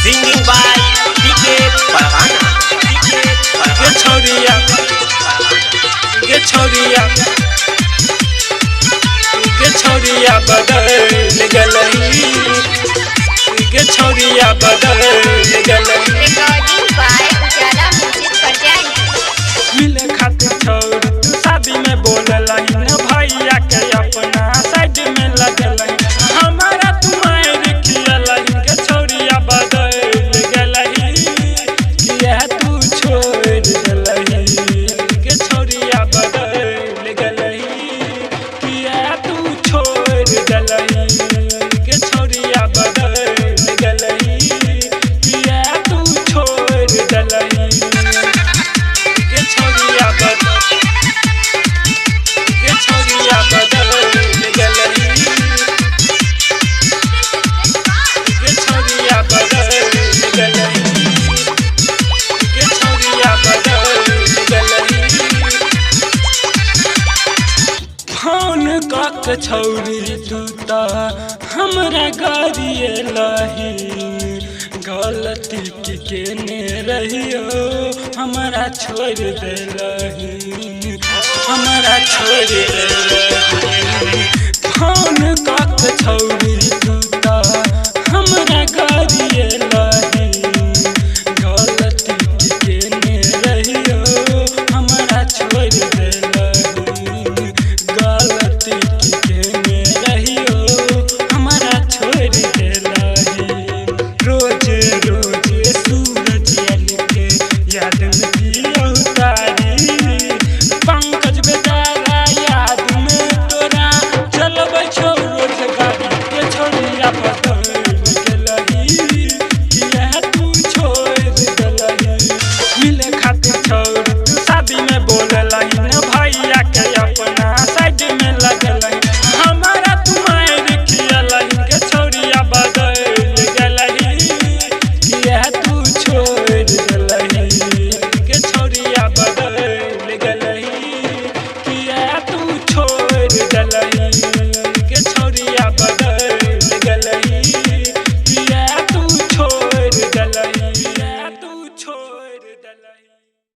Singing by PK Parvana. Get छोड़िया बदल गलही गे छोड़िया बदल गलही रिकॉर्डिंग बाय उजाला म्यूजिक प्रेजेंट। मिले खातिर छोड़ तू शादी में बोललही न भैया के अपना साइड में लगलही हमारा तुम्हारे खियलही गे छोड़िया बदल गलही किया तू छोड़ गलही गे छोड़िया बदल गलही किया तू छोड़ गलही गे छोड़िया बदल गलही किया तू छोड़ गलही गे छोड़िया बदल गलही गे छोड़िया बदल गलही गे छोड़िया बदल गलही फोन कक छौरी तू त हमरा गाड़िए लही गलती की केने रहियो हमरा छोड़ देलही हमरा छोड़ देलही फोन कक छौरी